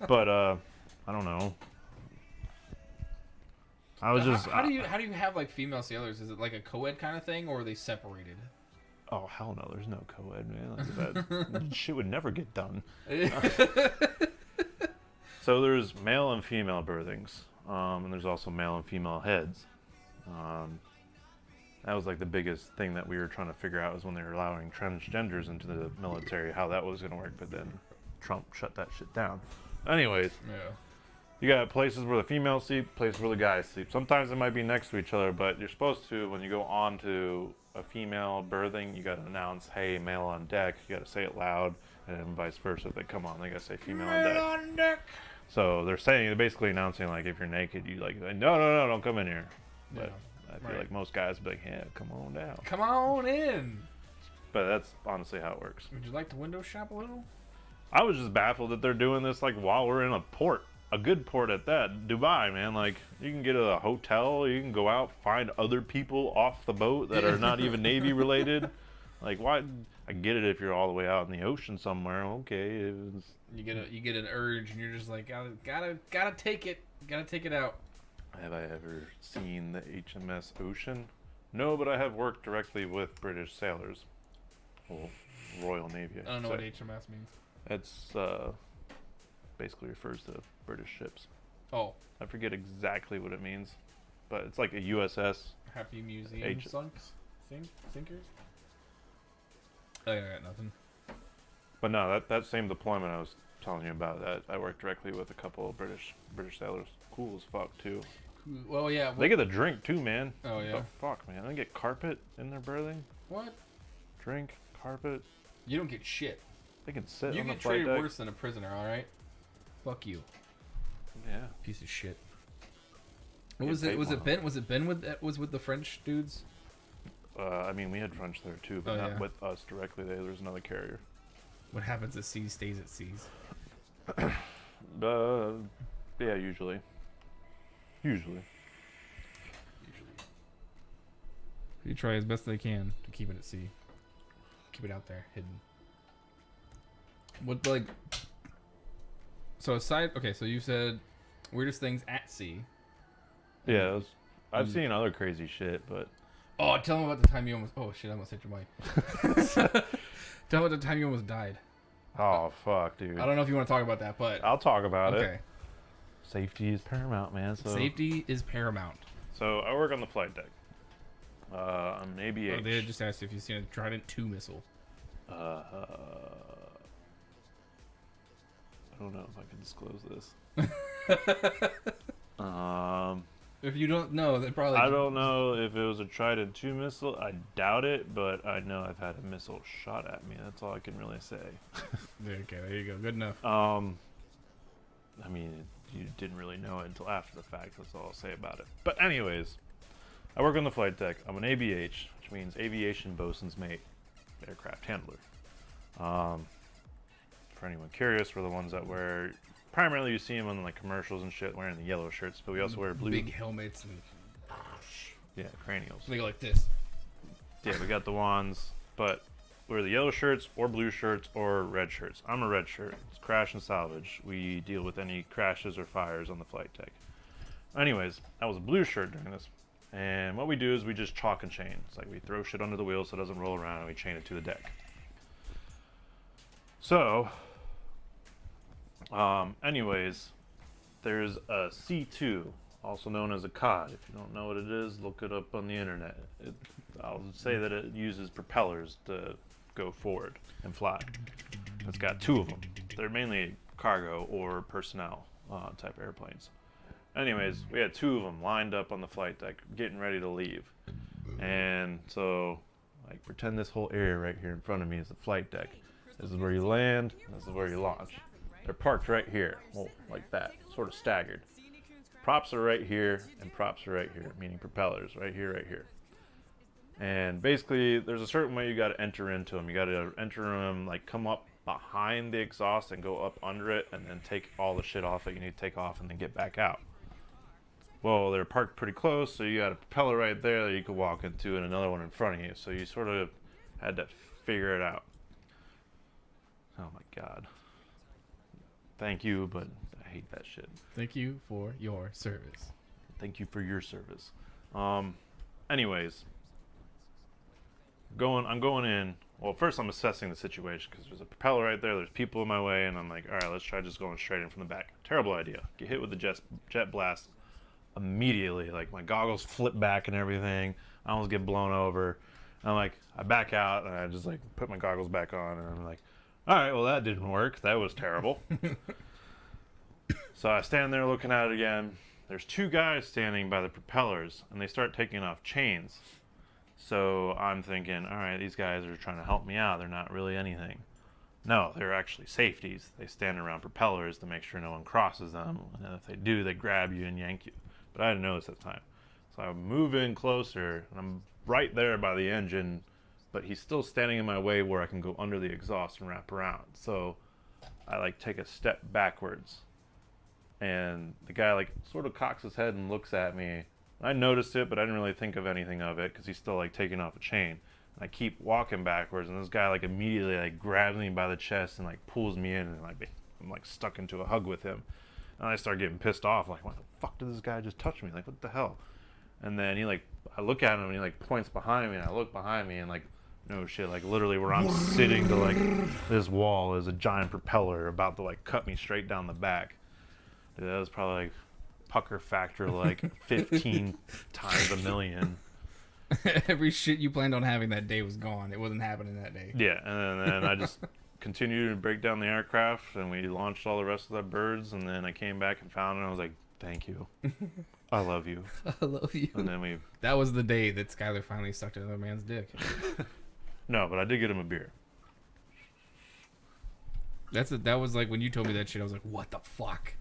But I don't know, I was just. How do you have like female sailors? Is it like a co-ed kind of thing, or are they separated? Oh hell no! There's no co-ed, man. Like, that shit would never get done. So there's male and female berthings, and there's also male and female heads. That was like the biggest thing that we were trying to figure out was when they were allowing transgenders into the military, how that was going to work. But then Trump shut that shit down. Anyways, Yeah. you got places where the females sleep, places where the guys sleep. Sometimes they might be next to each other, but you're supposed to, when you go on to a female berthing, you got to announce, hey, male on deck. You got to say it loud, and vice versa. If they come on, they got to say female on deck. So they're basically announcing, like, if you're naked, you like, no, don't come in here. But Yeah. I feel like most guys would be like, yeah, come on down. Come on in. But that's honestly how it works. Would you like to window shop a little? I was just baffled that they're doing this, like, while we're in a port. A good port at that. Dubai, man. Like, you can get a hotel, you can go out, find other people off the boat that are not even Navy related. Like, why? I get it if you're all the way out in the ocean somewhere. Okay. You get an urge, and you're just like, gotta take it. Gotta take it out. Have I ever seen the HMS Ocean? No, but I have worked directly with British sailors. Well, Royal Navy. I don't know what HMS means. It's basically refers to British ships. Oh. I forget exactly what it means, but it's like a USS. Happy Museum sinkers? Oh, yeah, I got nothing. But no, that same deployment I was telling you about, that I worked directly with a couple of British sailors. Cool as fuck too. Cool. Well, yeah. They get the drink too, man. Oh yeah. The fuck, man. They get carpet in their berthing. What? Drink, carpet. You don't get shit. They can sit You on the get flight treated deck. worse than a prisoner, all right? Fuck you. Yeah. Piece of shit. What was it? Was it Ben? Was it Ben was with the French dudes? I mean, we had French there too, but not with us directly. There's another carrier. What happens at sea stays at seas. Yeah, usually. You try as best they can to keep it at sea. Keep it out there, hidden. What, like... So aside... Okay, so you said weirdest things at sea. Yeah, I've seen other crazy shit, but... Oh, tell me about the time you almost... Oh, shit, I almost hit your mic. Tell me about the time you almost died. Oh, fuck, dude. I don't know if you want to talk about that, but... I'll talk about it. Okay. Safety is paramount, man. So Safety is paramount. So I work on the flight deck. I'm an ABH. Oh, they just asked if you've seen a Trident II missile. I don't know if I can disclose this. If you don't know, then probably... I don't know if it was a Trident II missile. I doubt it, but I know I've had a missile shot at me. That's all I can really say. Okay, there you go. Good enough. I mean, you didn't really know it until after the fact. That's all I'll say about it. But anyways, I work on the flight deck. I'm an ABH, which means Aviation Bosun's Mate, aircraft handler. For anyone curious, we're the ones that wear... Primarily, you see them on like commercials and shit wearing the yellow shirts, but we also wear blue. Big helmets and... Yeah, cranials. They go like this. Yeah, we got the wands, but we're the yellow shirts or blue shirts or red shirts. I'm a red shirt. It's crash and salvage. We deal with any crashes or fires on the flight deck. Anyways, I was a blue shirt during this. And what we do is we just chalk and chain. It's like we throw shit under the wheel so it doesn't roll around and we chain it to the deck. So, anyways, there's a C2, also known as a cod. If you don't know what it is, look it up on the internet. I'll say that it uses propellers to go forward and fly. It's got two of them. They're mainly cargo or personnel type airplanes. Anyways, we had two of them lined up on the flight deck, getting ready to leave. And so, like, pretend this whole area right here in front of me is the flight deck. This is where you land, this is where you launch. They're parked right here, well, like that, sort of staggered. Props are right here, and props are right here, meaning propellers, right here, right here. And basically, there's a certain way you got to enter into them. You got to enter them, like, come up behind the exhaust and go up under it, and then take all the shit off that you need to take off, and then get back out. Well, they're parked pretty close, so you got a propeller right there that you could walk into, and another one in front of you. So you sort of had to figure it out. Oh my god. Thank you, but I hate that shit. Thank you for your service. Thank you for your service. Anyways, I'm going in. Well, first I'm assessing the situation because there's a propeller right there. There's people in my way, and I'm like, all right, let's try just going straight in from the back. Terrible idea. Get hit with the jet blast immediately. Like my goggles flip back and everything. I almost get blown over. I'm like, I back out and I just like put my goggles back on, and I'm like, all right, well that didn't work. That was terrible. So I stand there looking at it again. There's two guys standing by the propellers, and they start taking off chains. So I'm thinking, all right, these guys are trying to help me out. They're not really anything. No, they're actually safeties. They stand around propellers to make sure no one crosses them. And if they do, they grab you and yank you. But I didn't notice at the time. So I move in closer, and I'm right there by the engine, but he's still standing in my way where I can go under the exhaust and wrap around. So I like take a step backwards, and the guy like sort of cocks his head and looks at me. I noticed it, but I didn't really think of anything of it because he's still like taking off a chain. And I keep walking backwards, and this guy like immediately like grabs me by the chest and like pulls me in, and like I'm like stuck into a hug with him. And I start getting pissed off, like, what the fuck did this guy just touch me? Like, what the hell? And then I look at him, and he like points behind me, and I look behind me, and like, no shit, like literally where I'm sitting to like this wall is a giant propeller about to like cut me straight down the back. Dude, that was probably like pucker factor like 15 times a million. Every shit you planned on having that day was gone. It wasn't happening that day. Yeah, and then I just continued to break down the aircraft, and we launched all the rest of the birds, and then I came back and found it, and I was like, thank you. I love you. I love you. And then that was the day that Skyler finally sucked another man's dick. No, but I did get him a beer. That was like when you told me that shit, I was like, what the fuck?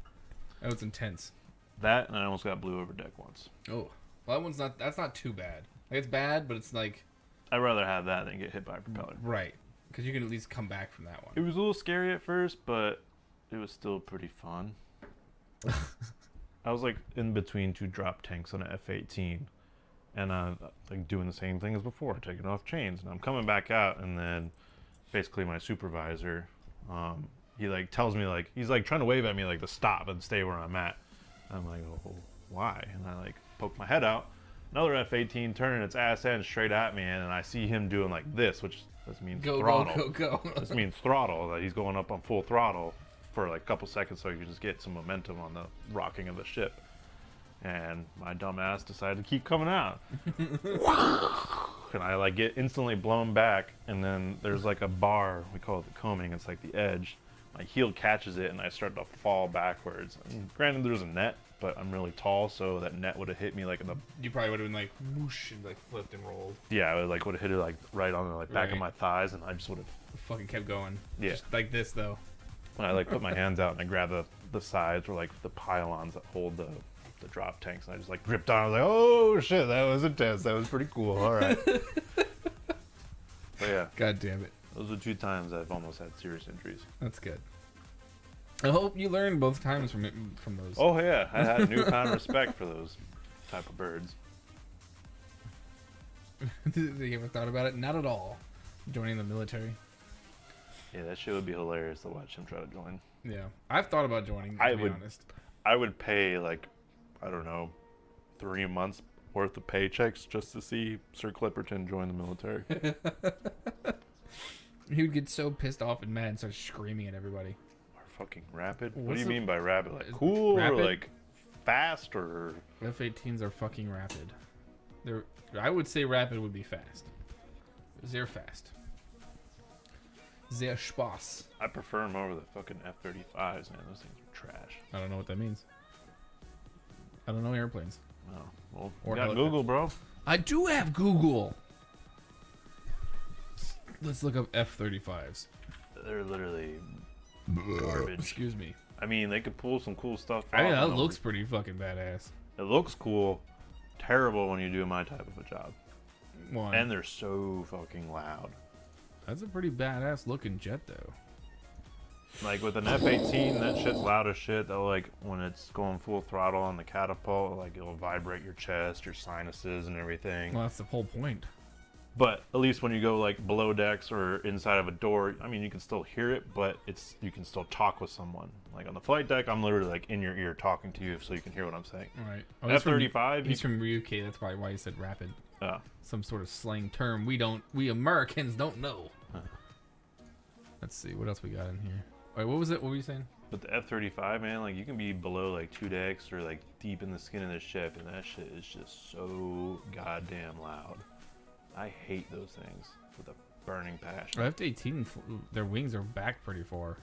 That was intense. That, and I almost got blew over deck once. Oh. Well, that's not too bad. Like, it's bad, but it's like... I'd rather have that than get hit by a propeller. Right. Because you can at least come back from that one. It was a little scary at first, but it was still pretty fun. I was like in between two drop tanks on an F-18, and like doing the same thing as before, taking off chains. And I'm coming back out, and then basically my supervisor, he like tells me like, he's like trying to wave at me like to stop and stay where I'm at. I'm like, oh, why? And I like poke my head out. Another F-18 turning its ass end straight at me, and I see him doing like this, which this means throttle. Go. This means throttle, that he's going up on full throttle for like a couple seconds so you can just get some momentum on the rocking of the ship. And my dumb ass decided to keep coming out. And I like get instantly blown back, and then there's like a bar, we call it the coaming, it's like the edge. My heel catches it, and I start to fall backwards. And granted, there's a net, but I'm really tall, so that net would have hit me like in the... You probably would have been like whoosh and like flipped and rolled. Yeah, I would have hit it like right on the like back of my thighs, and I just would have... Fucking kept going. Yeah. Just like this, though. When I like put my hands out and I grab the sides or like the pylons that hold the drop tanks, and I just like gripped on. I was like, oh shit, that was intense. That was pretty cool. All right. But yeah. God damn it. Those are 2 times I've almost had serious injuries. That's good. I hope you learned both times from those. Oh yeah, I had newfound respect for those type of birds. Have you ever thought about it? Not at all. Joining the military. Yeah, that shit would be hilarious to watch him try to join. Yeah, I've thought about joining. To be honest, I would pay like, I don't know, 3 months worth of paychecks just to see Sir Cliperton join the military. He would get so pissed off and mad and start screaming at everybody. Fucking rapid? What What's do you mean by rapid? Like is cool rapid? or like fast or? F-18s are fucking rapid. I would say rapid would be fast. Sehr fast. Sehr Spaß. I prefer them over the fucking F-35s, man. Those things are trash. I don't know what that means. I don't know airplanes. Oh, well, Or you got helicopter. Google, bro. I do have Google. Let's look up F-35s. They're literally garbage. Excuse me. I mean, they could pull some cool stuff I mean, off that on them. looks pretty fucking badass. It looks cool. Terrible when you do my type of a job. One. And they're so fucking loud. That's a pretty badass looking jet, though. Like with an F-18, that shit's loud as shit. Though, like when it's going full throttle on the catapult, like it'll vibrate your chest, your sinuses, and everything. Well, that's the whole point. But at least when you go like below decks or inside of a door, I mean, you can still hear it, but you can still talk with someone. Like on the flight deck, I'm literally like in your ear talking to you, so you can hear what I'm saying. Right. Oh, F-35. He's from UK. That's probably why he said rapid. Oh. Some sort of slang term we Americans don't know. Huh. Let's see what else we got in here. Wait, what was it? What were you saying? But the F-35, man, like you can be below like 2 decks or like deep in the skin of the ship, and that shit is just so goddamn loud. I hate those things with a burning passion. F-18, their wings are back pretty far.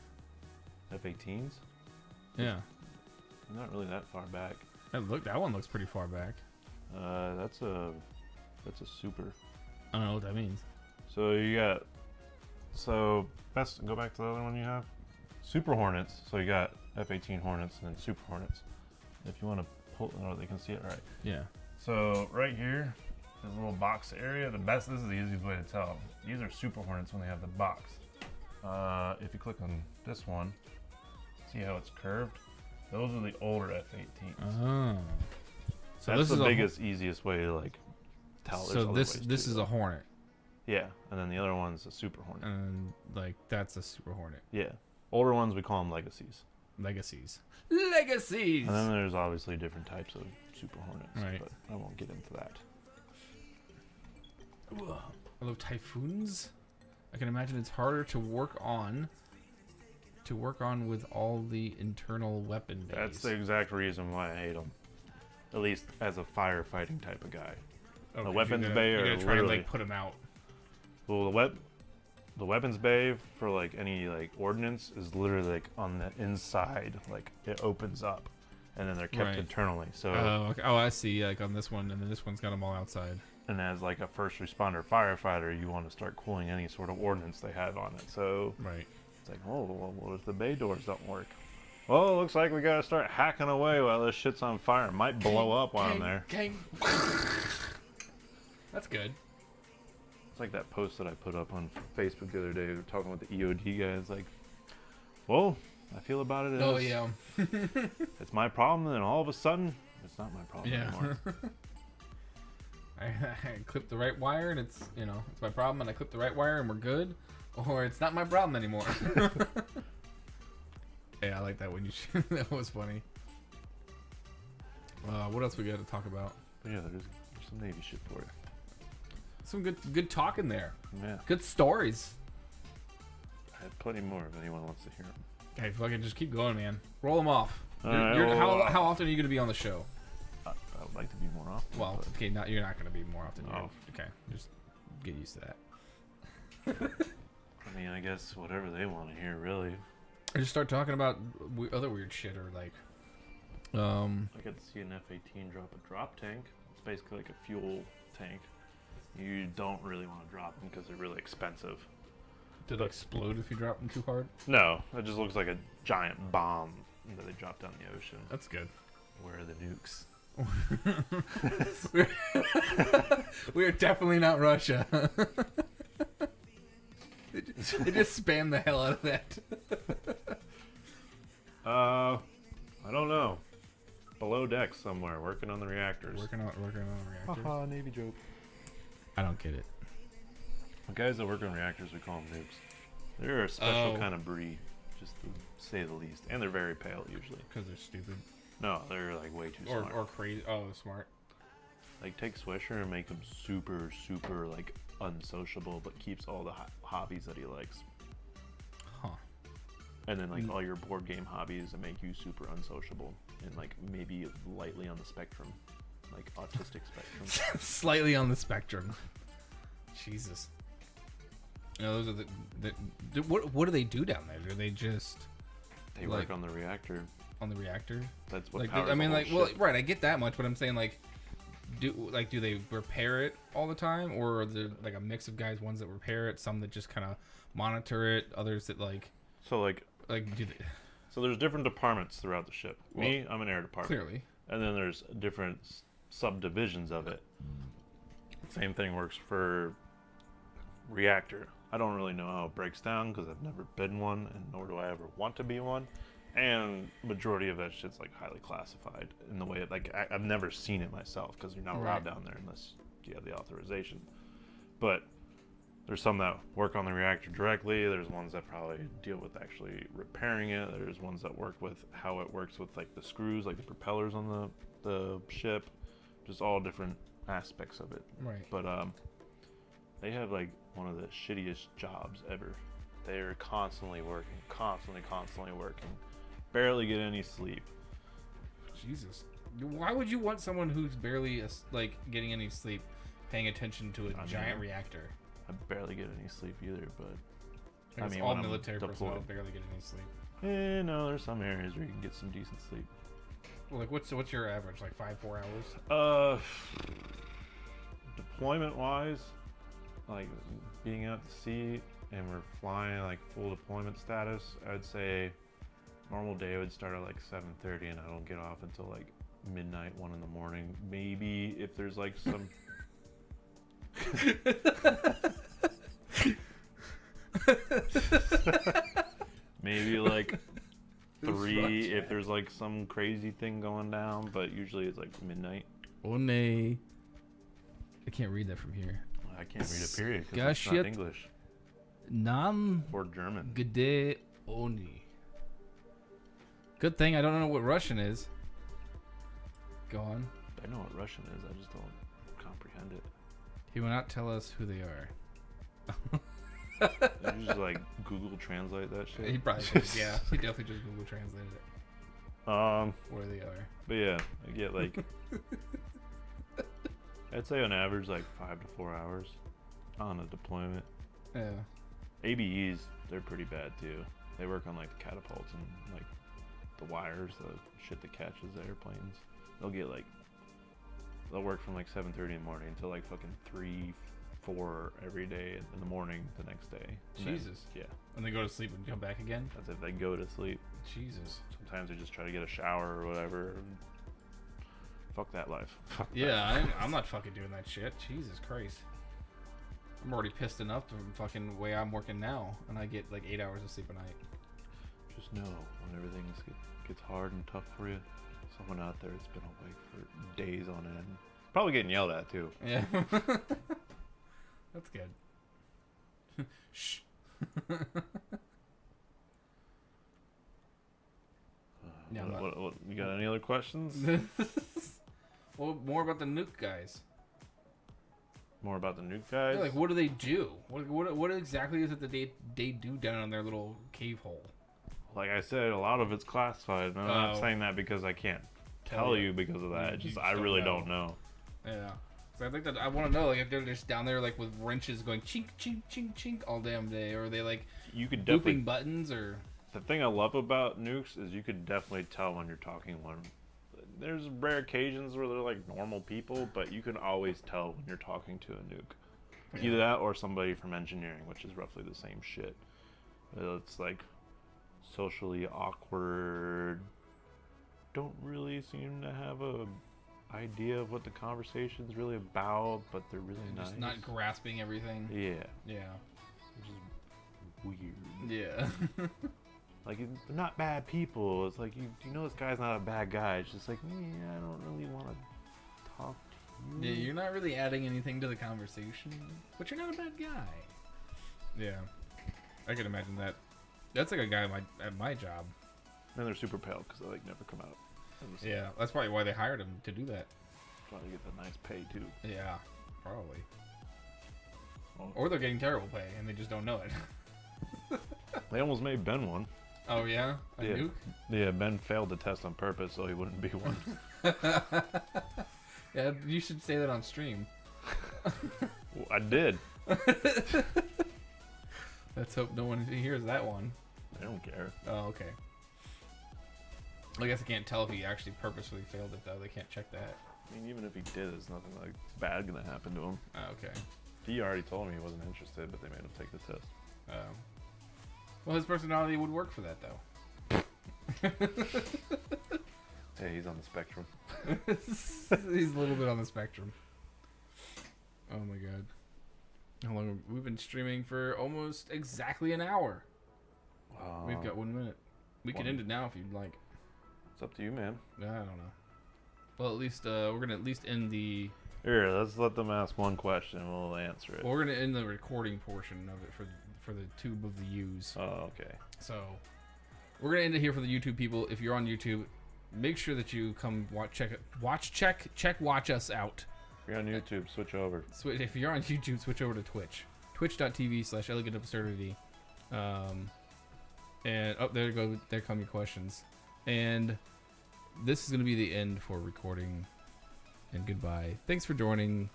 F-18s? Yeah. Not really that far back. That one looks pretty far back. That's a super. I don't know what that means. So you got, go back to the other one you have. Super Hornets. So you got F-18 Hornets and then Super Hornets. If you want to pull, oh, they can see it, right? Yeah. So right here, this little box area. This is the easiest way to tell. These are Super Hornets when they have the box. If you click on this one, see how it's curved? Those are the older F-18s. Oh. So that's this the is biggest, easiest way to like tell. So this is a Hornet. Yeah, and then the other one's a Super Hornet. And like that's a Super Hornet. Yeah, older ones we call them Legacies. Legacies. And then there's obviously different types of Super Hornets, right. But I won't get into that. I love Typhoons. I can imagine it's harder to work on with all the internal weapon bays. That's the exact reason why I hate them. At least as a firefighting type of guy. Okay, the weapons bay you're are gonna try literally and like put them out. Well, the weapons bay for like any like ordnance is literally like on the inside, like it opens up, and then they're kept internally. So okay. Oh, I see. Like on this one, and then this one's got them all outside. And as like a first responder firefighter, you want to start cooling any sort of ordnance they have on it. So it's like, oh, well, what if the bay doors don't work? Well, it looks like we gotta start hacking away while this shit's on fire. It might blow up while I'm there. That's good. It's like that post that I put up on Facebook the other day. We were talking with the EOD guy. It's like, well, I feel about it as oh yeah, it's my problem, and then all of a sudden, it's not my problem anymore. I clipped the right wire, and it's my problem, and I clipped the right wire, and we're good, or it's not my problem anymore. Yeah, I like that when you that was funny. What else we got to talk about? But yeah, there's some Navy shit for you. Some good talk in there. Yeah. Good stories. I have plenty more if anyone wants to hear them. Okay, fucking just keep going, man. Roll them off. Right, how often are you going to be on the show? I would like to be more often. Well, okay, you're not going to be more often. Oh. Okay, just get used to that. I mean, I guess whatever they want to hear, really. Or just start talking about other weird shit, or like. I got to see an F-18 drop a drop tank. It's basically like a fuel tank. You don't really want to drop them because they're really expensive. Did it explode if you drop them too hard? No, it just looks like a giant bomb that they drop down the ocean. That's good. Where are the nukes? We're definitely not Russia. They just spam the hell out of that. I don't know. Below deck somewhere, working on the reactors. Working on the reactors. Haha, Navy joke. I don't get it. The guys that work on reactors, we call them nukes. They're a special kind of breed, just to say the least. And they're very pale, usually. Because they're stupid. No, they're like way too smart. Or crazy. Oh, smart. Like take Swisher and make him super, super like unsociable, but keeps all the hobbies that he likes. Huh. And then like all your board game hobbies that make you super unsociable and like maybe lightly on the spectrum, like autistic spectrum. Slightly on the spectrum. Jesus. Those are the what do they do down there? Do they just they work on the reactor? On the reactor? That's what like powers I mean the like whole well ship. right, I get that much, but I'm saying like do they repair it all the time, or are there like a mix of guys, ones that repair it, some that just kind of monitor it, others that like do they... So there's different departments throughout the ship. Me, I'm an air department. Clearly. And then there's different subdivisions of it. Same thing works for reactor. I don't really know how it breaks down because I've never been one, and nor do I ever want to be one. And majority of that shit's like highly classified in the way of, like I've never seen it myself because you're not allowed down there unless you have the authorization. But there's some that work on the reactor directly. There's ones that probably deal with actually repairing it. There's ones that work with how it works with like the screws, like the propellers on the ship. Just all different aspects of it. Right. But they have like one of the shittiest jobs ever. They're constantly working, constantly working. Barely get any sleep. Jesus. Why would you want someone who's barely like getting any sleep paying attention to a giant reactor? I barely get any sleep either, but I mean, all military personnel barely get any sleep. No, there's some areas where you can get some decent sleep. Well, like what's your average? Like 5-4 hours? Deployment wise, like being out to sea and we're flying like full deployment status, I'd say normal day would start at like 7:30 and I don't get off until like midnight, 1 in the morning. Maybe if there's like some maybe like 3 if there's like some crazy thing going down, but usually it's like midnight. Oh nay. I can't read that from here. I can't read a period because it's not English. Nam or German. Gde Oni. Good thing I don't know what Russian is. Go on. I know what Russian is, I just don't comprehend it. He will not tell us who they are. Did you just like Google Translate that shit? He probably did, yeah. He definitely just Google Translated it. Where they are. But yeah, I get like I'd say on average like 5 to 4 hours on a deployment. Yeah. ABEs, they're pretty bad too. They work on like the catapults and like the wires, the shit that catches the airplanes. They'll work from like 7:30 in the morning until like fucking 3-4 every day in the morning the next day. Jesus. Yeah. And they go to sleep and come back again? That's if they go to sleep. Jesus. Sometimes they just try to get a shower or whatever. Fuck that life. Fuck yeah, I'm not fucking doing that shit. Jesus Christ. I'm already pissed enough to fucking way I'm working now, and I get like 8 hours of sleep a night. Just know when everything gets hard and tough for you, someone out there has been awake for days on end. Probably getting yelled at too. Yeah. That's good. Shh. What, you got any other questions? Well, more about the nuke guys. More about the nuke guys? Yeah, like, what do they do? What exactly is it that they do down in their little cave hole? Like I said, a lot of it's classified. I'm not saying that because I can't tell you because of that. I really don't know. Yeah. So I think that I want to know, like, if they're just down there, like, with wrenches going chink, chink, chink, chink all damn day, or are they, like, you could definitely buttons, or... The thing I love about nukes is you could definitely tell when you're talking one. There's rare occasions where they're like normal people, but you can always tell when you're talking to a nuke. Yeah. Either that or somebody from engineering, which is roughly the same shit. It's like socially awkward, don't really seem to have a idea of what the conversation's really about, but they're really nice. Just not grasping everything. Yeah. Yeah. Which is weird. Yeah. Like, they're not bad people. It's like, you know this guy's not a bad guy. It's just like, I don't really want to talk to you. Yeah, you're not really adding anything to the conversation, but you're not a bad guy. Yeah. I can imagine that. That's like a guy at my job. And they're super pale because they, like, never come out. Yeah, that's probably why they hired him to do that. Probably get the nice pay, too. Yeah, probably. Oh. Or they're getting terrible pay, and they just don't know it. They almost made Ben one. Oh, yeah? A nuke? Yeah, Ben failed the test on purpose so he wouldn't be one. Yeah, you should say that on stream. Well, I did. Let's hope no one hears that one. I don't care. Oh, okay. I guess I can't tell if he actually purposefully failed it, though. They can't check that. I mean, even if he did, there's nothing like bad gonna happen to him. Oh, okay. He already told me he wasn't interested, but they made him take the test. Well, his personality would work for that, though. Hey, he's on the spectrum. He's a little bit on the spectrum. Oh my god. How long we've been streaming for? Almost exactly an hour. We've got 1 minute. We can end it now if you'd like. It's up to you, man. I don't know. Well, at least we're gonna at least end the Here, let's let them ask one question. We'll answer it. Well, we're gonna end the recording portion of it for the tube of the U's. Oh, okay. So we're gonna end it here for the YouTube people. If you're on YouTube, make sure that you come watch us out. If you're on YouTube, switch over. If you're on YouTube, switch over to Twitch. Twitch.tv/elegantabsurdity. And there come your questions. And this is gonna be the end for recording. And goodbye. Thanks for joining.